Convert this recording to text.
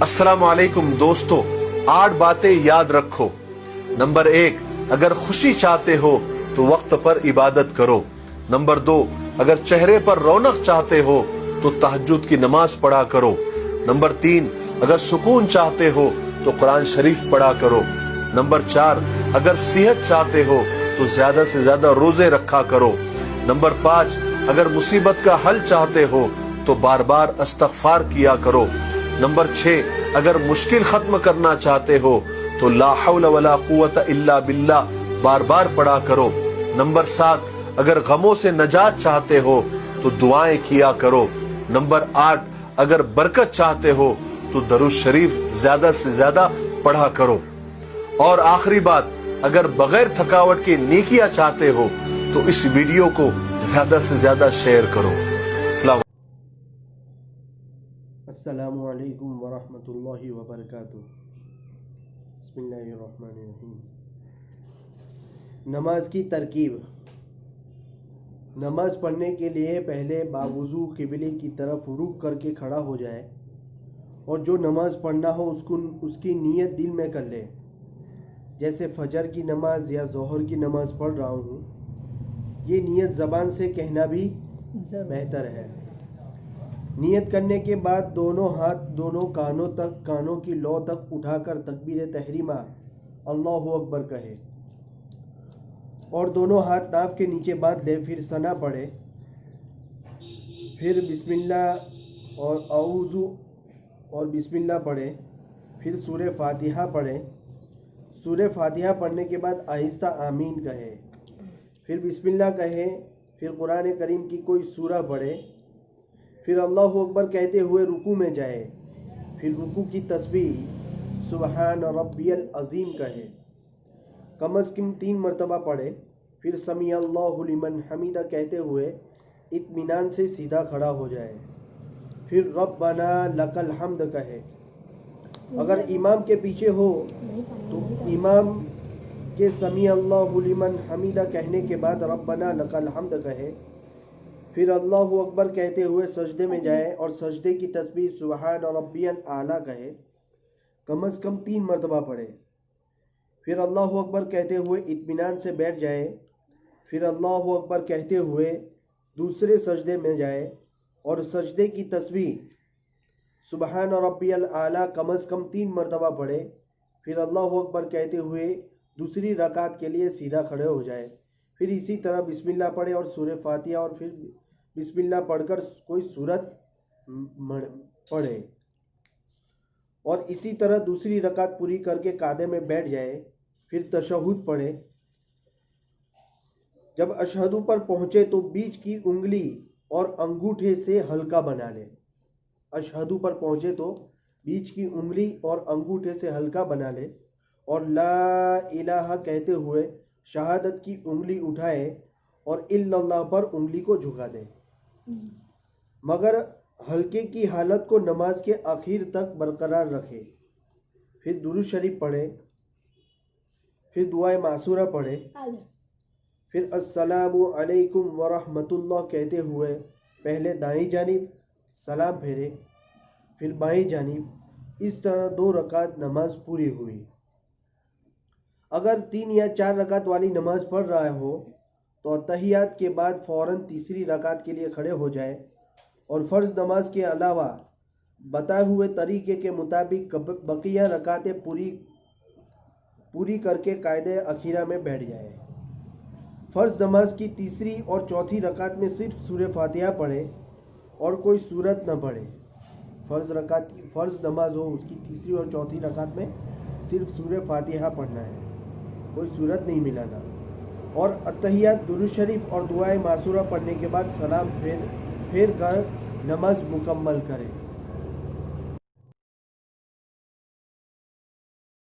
अस्सलाम वालेकुम दोस्तों, 8 बातें याद रखो। नंबर 1, अगर खुशी चाहते हो तो वक्त पर इबादत करो। नंबर 2, अगर चेहरे पर रौनक चाहते हो तो तहज्जुद की नमाज पढ़ा करो। नंबर 3, अगर सुकून चाहते हो तो कुरान शरीफ पढ़ा करो। नंबर 4, अगर सेहत चाहते हो तो ज्यादा से ज्यादा रोजे रखा करो। नंबर 5, अगर मुसीबत का हल चाहते हो तो बार बार इस्तगफार किया करो। नंबर 6, अगर मुश्किल खत्म करना चाहते हो तो ला हौला वला कुव्वता इल्ला बिल्लाह बार बार पढ़ा करो। नंबर 7, अगर गमों से नजात चाहते हो तो दुआएं किया करो। नंबर 8, अगर बरकत चाहते हो तो दरूद शरीफ ज्यादा से ज्यादा पढ़ा करो। और आखिरी बात, अगर बगैर थकावट के नेकियां चाहते हो तो इस वीडियो को ज्यादा से ज्यादा शेयर करो। अस्सलामु अलैकुम वरहमतुल्लाहि वबरकातुह। बिस्मिल्लाहिर्रहमानिर्रहीम। नमाज की तरकीब। नमाज पढ़ने के लिए पहले बावुज़ू क़िबले की तरफ रुख करके खड़ा हो जाए और जो नमाज पढ़ना हो उसकी नीयत दिल में कर ले। जैसे फजर की नमाज या ज़ोहर की नमाज पढ़ रहा हूँ, ये नीयत ज़बान से कहना भी बेहतर है। नियत करने के बाद दोनों हाथ दोनों कानों की लौ तक उठाकर तकबीर तहरीमा अल्लाहु अकबर कहे और दोनों हाथ नाक के नीचे बांध ले। फिर सना पढ़े, फिर बिस्मिल्लाह और औज़ु और बिस्मिल्लाह पढ़े, फिर सूरह फातिहा पढ़े। सूरह फातिहा पढ़ने के बाद आहिस्ता आमीन कहे, फिर बिस्मिल्लाह कहे, फिर कुरान करीम की कोई सूरा पढ़े, फिर अल्लाहु अकबर कहते हुए रुकू में जाए, फिर रुकू की तस्बीह सुबहान रब्बियल अज़ीम कहे, कम अज़ कम 3 मरतबा पढ़े। फिर समी अल्लाहु लिमन हमीदा कहते हुए इत्मीनान से सीधा खड़ा हो जाए, फिर रब्बना लकल हम्द कहे। अगर इमाम के पीछे हो तो इमाम के समी अल्लाहु लिमन हमीदा कहने के बाद रब्बना लकल हम्द कहे, फिर अल्लाहु अकबर कहते हुए सजदे में जाए और सजदे की तस्बीह सुबहान रब्बियल आला कहे, कम अज़ कम 3 मरतबा पढ़े। फिर अल्लाहु अकबर कहते हुए इत्मीनान से बैठ जाए, फिर अल्लाहु अकबर कहते हुए दूसरे सजदे में जाए और सजदे की तस्बीह सुबहान रब्बियल आला कम अज़ कम 3 मरतबा पढ़े। फिर अल्लाहु अकबर कहते हुए दूसरी रकात के लिए सीधा खड़े हो जाए। फिर इसी तरह बिस्मिल्लाह पढ़े और सूरह फातिहा और फिर बिस्मिल्लाह पढ़कर कोई सूरत पढ़े और इसी तरह दूसरी रकात पूरी करके कादे में बैठ जाए। फिर तशहुद पढ़े। जब अशहदु पर पहुँचे तो बीच की उंगली और अंगूठे से हल्का बना ले। अशहदु पर पहुँचे तो बीच की उंगली और अंगूठे से हल्का बना ले और ला इलाहा कहते हुए शहादत की उंगली उठाए और इल्लल्लाह पर उंगली को झुका दे, मगर हल्के की हालत को नमाज के आखिर तक बरकरार रखे। फिर दुरूद शरीफ पढ़े, फिर दुआए मासूरा पढ़े, फिर अस्सलामु अलैकुम वरहमतुल्लाह कहते हुए पहले दाईं जानिब सलाम फेरे, फिर बाईं जानिब। इस तरह 2 रकात नमाज पूरी हुई। अगर 3 या 4 रकात वाली नमाज पढ़ रहा हो तो अत्तहियात के बाद फ़ौरन तीसरी रकात के लिए खड़े हो जाए और फ़र्ज़ नमाज के अलावा बताए हुए तरीके के मुताबिक बकिया रकातें पूरी करके कायदे अखीरा में बैठ जाए। फ़र्ज़ नमाज की तीसरी और चौथी रकात में सिर्फ सूरह फातिहा पढ़े और कोई सूरत न पढ़े। फ़र्ज़ नमाज हो उसकी तीसरी और चौथी रकात में सिर्फ सूरह फातिहा पढ़ना है, कोई सूरत नहीं मिलाना। और अत्तहियात दुरूद शरीफ और दुआए मासूरा पढ़ने के बाद सलाम फेर कर नमाज मुकम्मल करें।